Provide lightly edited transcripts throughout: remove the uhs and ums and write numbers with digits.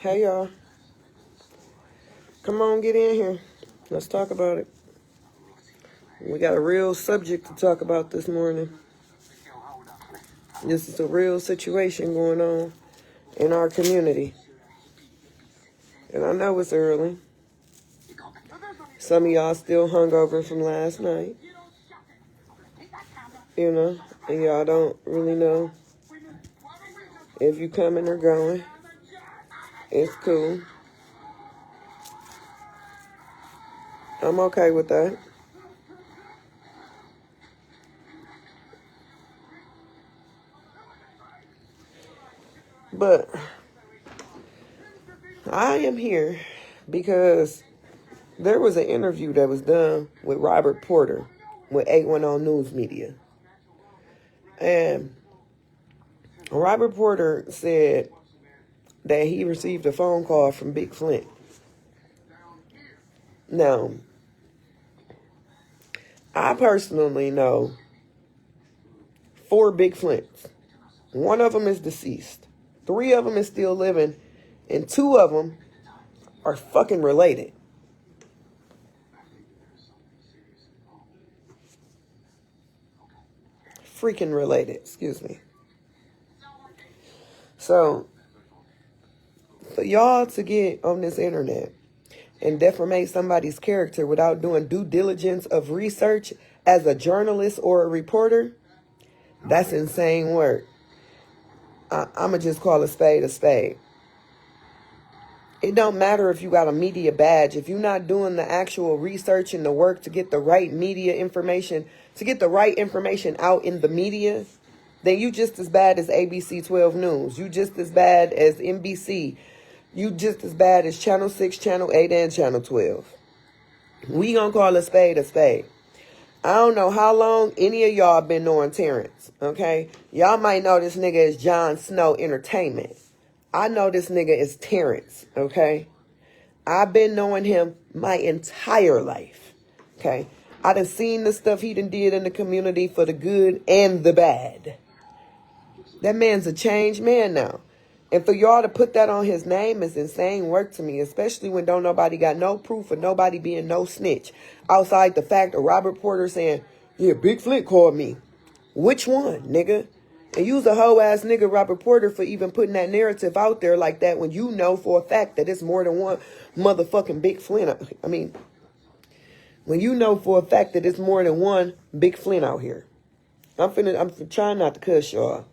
Hey, y'all. Come on, get in here. Let's talk about it. We got a real subject to talk about this morning. This is a real situation going on in our community. And I know it's early. Some of y'all still hungover from last night. You know, and y'all don't really know if you coming or going. It's cool. I'm okay with that. But I am here because there was an interview that was done with Robert Porter with 810 News Media. And Robert Porter said that he received a phone call from Big Flint. Now, I personally know 4 Big Flints. 1 of them is deceased. 3 of them is still living. And 2 of them are fucking related. Freaking related, excuse me. So, for y'all to get on this internet and defamate somebody's character without doing due diligence of research as a journalist or a reporter, that's insane work. I'ma just call a spade a spade. It don't matter if you got a media badge. If you're not doing the actual research and the work to get the right media information, to get the right information out in the media, then you just as bad as ABC 12 News. You just as bad as NBC. You just as bad as Channel 6, Channel 8, and Channel 12. We gonna call a spade a spade. I don't know how long any of y'all been knowing Terrence, okay? Y'all might know this nigga as Jon Snow Entertainment. I know this nigga is Terrence, okay? I've been knowing him my entire life, okay? I done seen the stuff he done did in the community for the good and the bad. That man's a changed man now. And for y'all to put that on his name is insane work to me, especially when don't nobody got no proof of nobody being no snitch. Outside the fact of Robert Porter saying, yeah, Big Flint called me. Which one, nigga? And you's a hoe-ass nigga, Robert Porter, for even putting that narrative out there like that when you know for a fact that it's more than one motherfucking Big Flint. I mean, when you know for a fact that it's more than one Big Flint out here. I'm trying not to cuss y'all.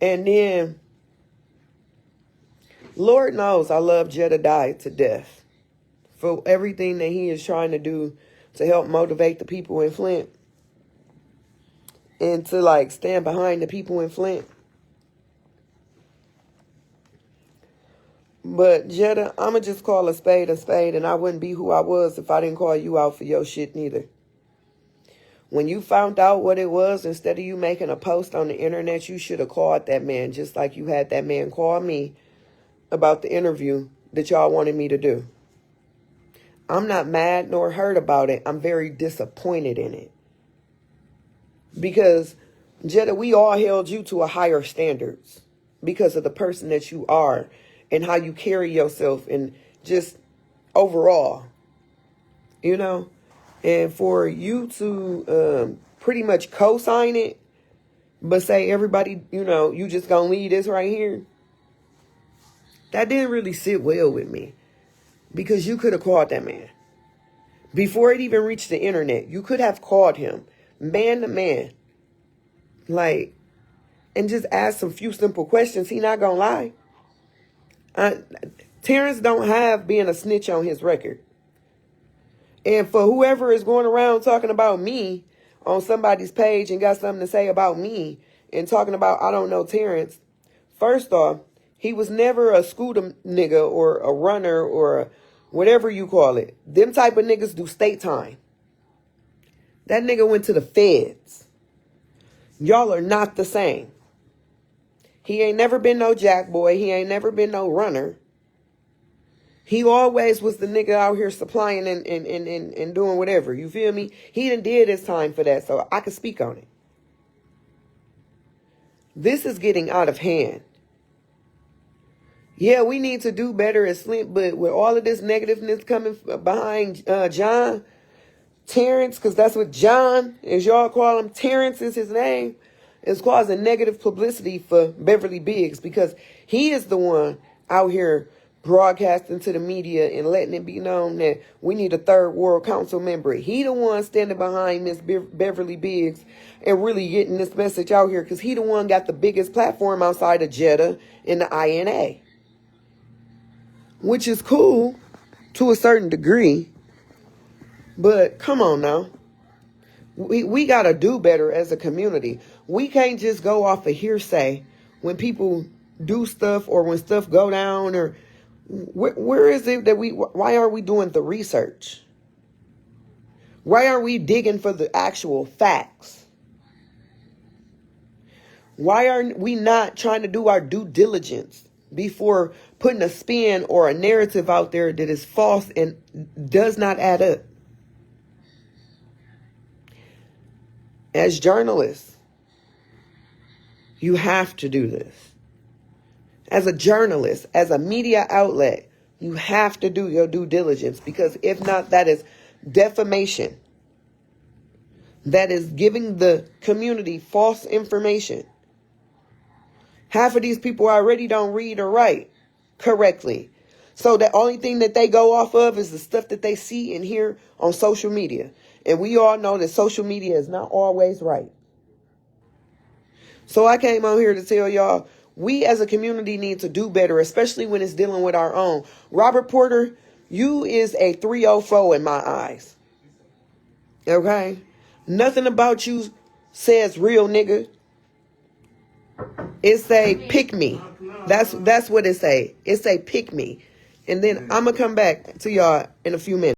And then, Lord knows I love Jeda to death for everything that he is trying to do to help motivate the people in Flint and to like stand behind the people in Flint. But Jeda, I'ma just call a spade, and I wouldn't be who I was if I didn't call you out for your shit neither. When you found out what it was, instead of you making a post on the internet, you should have called that man, just like you had that man call me about the interview that y'all wanted me to do. I'm not mad nor hurt about it. I'm very disappointed in it. Because, Jeda, we all held you to a higher standards because of the person that you are and how you carry yourself and just overall, you know? And for you to pretty much co-sign it, but say everybody, you know, you just gonna leave this right here, that didn't really sit well with me. Because you could have called that man. Before it even reached the internet, you could have called him man to man. Like, and just asked some few simple questions. He not gonna lie. Terrence don't have being a snitch on his record. And for whoever is going around talking about me on somebody's page and got something to say about me and talking about I don't know Terrence, first off, he was never a scooter nigga or a runner or whatever you call it. Them type of niggas do state time. That nigga went to the feds. Y'all are not the same. He ain't never been no jack boy. He ain't never been no runner. He always was the nigga out here supplying and doing whatever. You feel me? He done did his time for that, so I can speak on it. This is getting out of hand. Yeah, we need to do better as Flint, but with all of this negativeness coming behind John, Terrence, because that's what John, as y'all call him, Terrence is his name, is causing negative publicity for Beverly Biggs because he is the one out here broadcasting to the media and letting it be known that we need a third world council member. He the one standing behind Miss Beverly Biggs and really getting this message out here because he the one got the biggest platform outside of Jeda in the INA, which is cool to a certain degree. But come on now. We got to do better as a community. We can't just go off of hearsay when people do stuff or when stuff go down or where is it that why aren't we doing the research? Why aren't we digging for the actual facts? Why aren't we not trying to do our due diligence before putting a spin or a narrative out there that is false and does not add up? As journalists, you have to do this. As a journalist, as a media outlet, you have to do your due diligence because if not, that is defamation. That is giving the community false information. Half of these people already don't read or write correctly. So the only thing that they go off of is the stuff that they see and hear on social media. And we all know that social media is not always right. So I came on here to tell y'all, we as a community need to do better, especially when it's dealing with our own. Robert Porter, you is a 304 in my eyes. Okay? Nothing about you says real nigga. It's a pick me. That's what it say. It's a pick me. And then I'm going to come back to y'all in a few minutes.